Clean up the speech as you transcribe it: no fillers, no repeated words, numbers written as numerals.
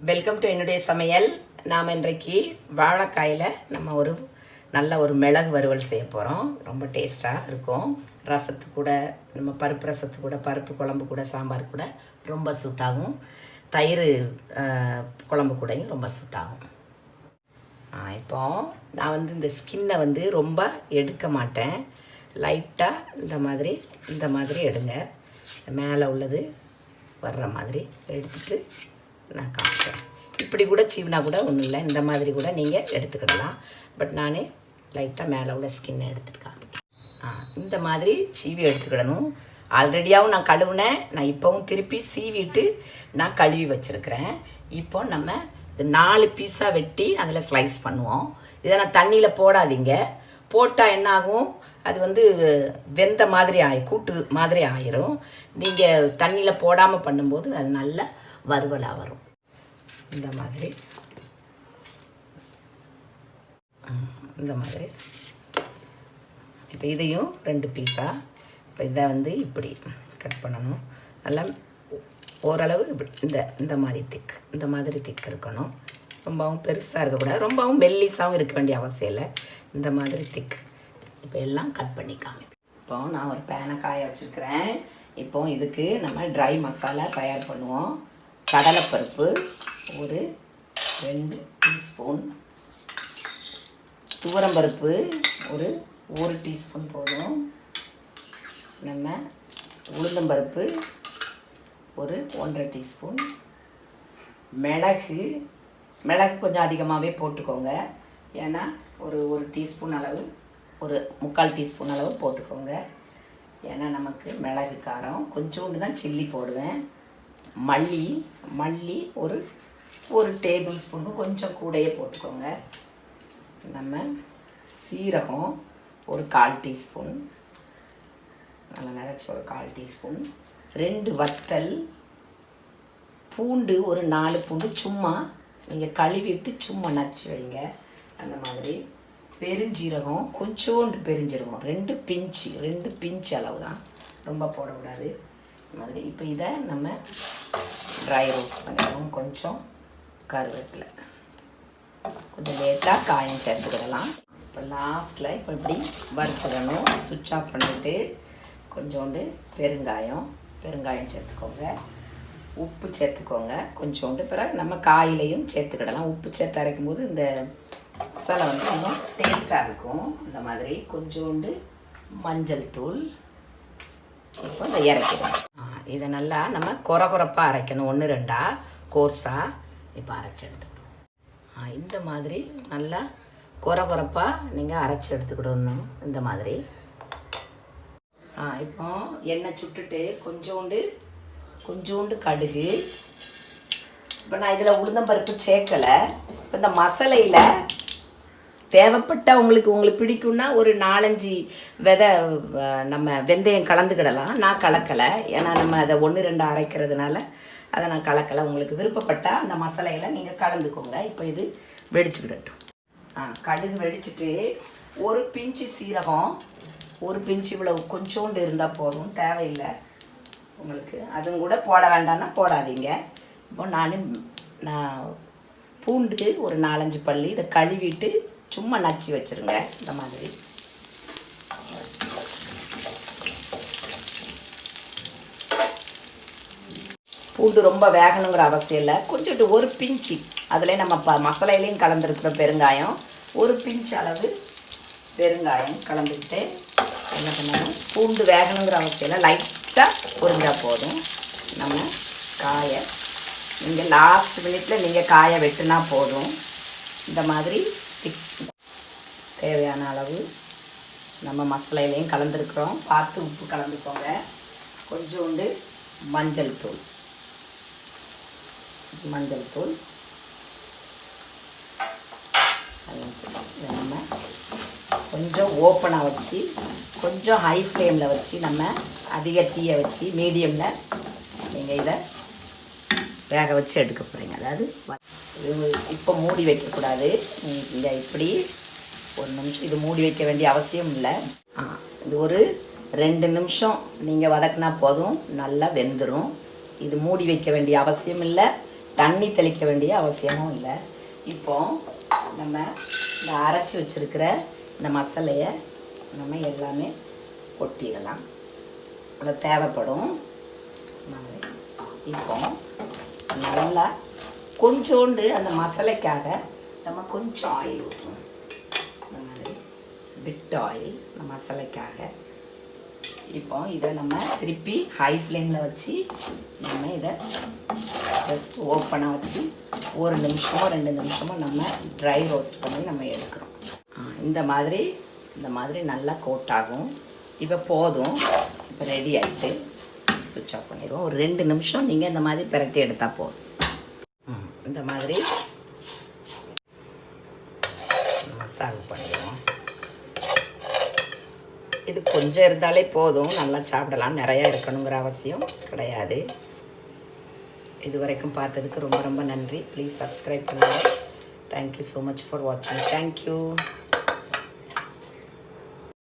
Welcome to என்னுடைய சமையல். நாம் இன்றைக்கு வாழைக்காயில் நம்ம ஒரு நல்ல ஒரு மிளகு வறுவல் செய்ய போகிறோம். ரொம்ப டேஸ்ட்டாக இருக்கும். ரசத்து கூட, நம்ம பருப்பு ரசத்து கூட, பருப்பு குழம்பு கூட, சாம்பார் கூட ரொம்ப சூட்டாகும். தயிர் குழம்பு கூடயும் ரொம்ப சூட்டாகும். இப்போ நான் இந்த ஸ்கின்னை ரொம்ப எடுக்க மாட்டேன். லைட்டாக இந்த மாதிரி எடுங்க. மேலே உள்ளது வர்ற மாதிரி எடுத்துகிட்டு நான் காமிக்கிறேன். இப்படி கூட சீவினா கூட ஒன்றும் இல்லை, இந்த மாதிரி கூட நீங்கள் எடுத்துக்கிடலாம். பட் நான் லைட்டாக மேலே உள்ள ஸ்கின்னை எடுத்துகிட்டு காமிக்கிறேன். இந்த மாதிரி சீவி எடுத்துக்கிடணும். ஆல்ரெடியாகவும் நான் கழுவுனேன். நான் இப்போவும் திருப்பி சீவிட்டு நான் கழுவி வச்சுருக்கிறேன். இப்போ நம்ம இது 4 பீஸாக வெட்டி அதில் ஸ்லைஸ் பண்ணுவோம். இதை நான் தண்ணியில் போடாதீங்க. போட்டால் என்ன ஆகும், அது வெந்த மாதிரி கூட்டு மாதிரி ஆயிரும். நீங்கள் தண்ணியில் போடாமல் பண்ணும்போது அது நல்ல வறுவலாக வரும். இந்த மாதிரி இப்போ இதையும் 2 பீஸாக இப்போ இதை இப்படி கட் பண்ணணும். நல்லா ஓரளவு இப்படி இந்த மாதிரி திக் இருக்கணும். ரொம்பவும் பெருசாக இருக்கக்கூடாது, ரொம்பவும் மெல்லிஸாகவும் இருக்க வேண்டிய அவசியம் இல்லை. இந்த மாதிரி திக். இப்போ எல்லாம் கட் பண்ணிக்காம இப்போ நான் ஒரு பேனை காய வச்சுருக்கிறேன். இப்போ இதுக்கு நம்ம ட்ரை மசாலா தயார் பண்ணுவோம். கடலைப்பருப்பு ஒரு 2 டீஸ்பூன், துவரம்பருப்பு ஒரு 1 டீஸ்பூன் போதும். நம்ம உளுந்தம்பருப்பு ஒரு 1.5 டீஸ்பூன். மிளகு கொஞ்சம் அதிகமாகவே போட்டுக்கோங்க. ஏன்னா ஒரு டீஸ்பூன் அளவு, ஒரு 3/4 டீஸ்பூன் அளவு போட்டுக்கோங்க. ஏன்னா நமக்கு மிளகு காரம். கொஞ்சோண்டு தான் சில்லி போடுவேன். மல்லி ஒரு டேபிள் ஸ்பூனுக்கு கொஞ்சம் கூடையே போட்டுக்கோங்க. நம்ம சீரகம் ஒரு 1/4 டீஸ்பூன், நல்லா நினச்சி ஒரு 1/4 டீஸ்பூன். 2 வத்தல். பூண்டு ஒரு 4 பூண்டு சும்மா நீங்கள் கழுவிட்டு சும்மா நச்சு வைங்க. அந்த மாதிரி பெருஞ்சீரகம், கொஞ்சோண்டு பெருஞ்சீரகம், 2 பிஞ்சு அளவு தான், ரொம்ப போடக்கூடாது. இந்த மாதிரி இப்போ இதை நம்ம ட்ரை ரோஸ்ட் பண்ணிடுவோம். கொஞ்சம் கருவேப்பிலை, கொஞ்சம் லேட்டாக காயம் சேர்த்துக்கிடலாம். இப்போ லாஸ்ட்டில் இப்படி வறுத்துடணும். சுவிட்ச் ஆஃப் பண்ணிவிட்டு கொஞ்சோண்டு பெருங்காயம் சேர்த்துக்கோங்க. உப்பு சேர்த்துக்கோங்க கொஞ்சோண்டு. பிறகு நம்ம காயிலையும் சேர்த்துக்கிடலாம். உப்பு சேர்த்து அரைக்கும் போது இந்த மசாலா இன்னும் டேஸ்ட்டாக இருக்கும். இந்த மாதிரி கொஞ்சோண்டு மஞ்சள் தூள். இப்போ இந்த இறக்கிடும். இதை நல்லா நம்ம கொரப்பாக அரைக்கணும். 1-2 கோர்ஸாக இப்போ அரைச்சி எடுத்துக்கிடுவோம். இந்த மாதிரி நல்லா கொரப்பாக நீங்கள் அரைச்சி எடுத்துக்கிடணும். இந்த மாதிரி இப்போ எண்ணெய் சுட்டுட்டு கொஞ்சோண்டு கடுகு. இப்போ நான் இதில் உளுந்தம்பருப்பு சேர்க்கலை. இப்போ இந்த மசாலையில் தேவைப்பட்ட உங்களுக்கு பிடிக்கும்னா ஒரு 4-5 விதை நம்ம வெந்தயம் கலந்துக்கிடலாம். நான் கலக்கலை, ஏன்னா நம்ம அதை 1-2 அரைக்கிறதுனால அதை நான் கலக்கலை. உங்களுக்கு விருப்பப்பட்டால் அந்த மசாலையில் நீங்கள் கலந்துக்கோங்க. இப்போ இது வெடிச்சுக்கிடட்டும். கடுகு வெடிச்சிட்டு ஒரு பிஞ்சு சீரகம், ஒரு பிஞ்சு இவ்வளவு கொஞ்சோண்டு இருந்தால் போதும், தேவையில்லை உங்களுக்கு. அதுவும் கூட போட வேண்டாம்னா போடாதீங்க. இப்போ நான் பூண்டு ஒரு 4-5 பல்லு, இதை கழுவிட்டு சும்மா நச்சு வச்சுருங்க. இந்த மாதிரி பூண்டு ரொம்ப வேகணுங்கிற அவசியம் இல்லை. கொஞ்சோண்டு ஒரு பிஞ்சு அதில் நம்ம மசாலையிலையும் கலந்துருக்கிற பெருங்காயம், ஒரு பிஞ்சு அளவு பெருங்காயம் கலந்துக்கிட்டு என்ன பண்ணணும், பூண்டு வேகணுங்கிற அவசியம் இல்லை, லைட்டாக பொரிஞ்சால் போதும். நம்ம நீங்கள் லாஸ்ட் மினிட்டில் நீங்கள் காயை வெட்டுனா போதும். இந்த மாதிரி தேவையான அளவு நம்ம மசாலையிலையும் கலந்துருக்குறோம். பார்த்து உப்பு கலந்துக்கோங்க. கொஞ்சோண்டு மஞ்சள் தூள் நம்ம கொஞ்சம் ஓப்பனாக வச்சு, கொஞ்சம் ஹை ஃப்ளேமில் வச்சு, நம்ம அதிக தீயை வச்சு மீடியமில் நீங்கள் இதை வேக வச்சு எடுக்க போகிறீங்க. அதாவது இப்போ மூடி வைக்கக்கூடாது. நீங்கள் இப்படி 1 நிமிஷம் இது மூடி வைக்க வேண்டிய அவசியம் இல்லை. இது ஒரு 2 நிமிஷம் நீங்கள் வதக்கினா போதும், நல்லா வெந்துடும். இது மூடி வைக்க வேண்டிய அவசியம் இல்லை. தண்ணி தெளிக்க வேண்டிய அவசியமும் இல்லை. இப்போ நம்ம இந்த அரைச்சி வச்சுருக்கிற இந்த மசாலையை நம்ம எல்லாமே கொட்டிடலாம். அவ்வளோ தேவைப்படும். இப்போ நல்லா கொஞ்சோண்டு அந்த மசாலைக்காக நம்ம கொஞ்சம் ஆயில் ஊற்றுவோம். இந்த மாதிரி பிட் ஆயில் இந்த மசாலைக்காக. இப்போ இதை நம்ம திருப்பி ஹை ஃப்ளேமில் வச்சு நம்ம இதை ஜஸ்ட் ஓப்பனாக வச்சு 1 நிமிஷமோ 2 நிமிஷமோ நம்ம ட்ரை ரோஸ்ட் பண்ணி நம்ம எடுக்கிறோம். இந்த மாதிரி நல்லா கோட் ஆகும். இப்போ போதும். இப்போ ரெடி ஆகிட்டு சுவிட்ச் ஆஃப் பண்ணிடுவோம். ஒரு 2 நிமிஷம் நீங்கள் இந்த மாதிரி பிரட்டி எடுத்தால் போதும். இந்த மாதிரி நம்ம சர்வ் பண்ணிடுவோம். இது கொஞ்சம் இருந்தாலே போதும், நல்லா சாப்பிடலாம். நிறையா இருக்கணுங்கிற அவசியம் கிடையாது. இது வரைக்கும் பார்த்ததுக்கு ரொம்ப ரொம்ப நன்றி. ப்ளீஸ் சப்ஸ்கிரைப் பண்ணுங்கள். தேங்க்யூ ஸோ மச் ஃபார் வாட்சிங். தேங்க்யூ.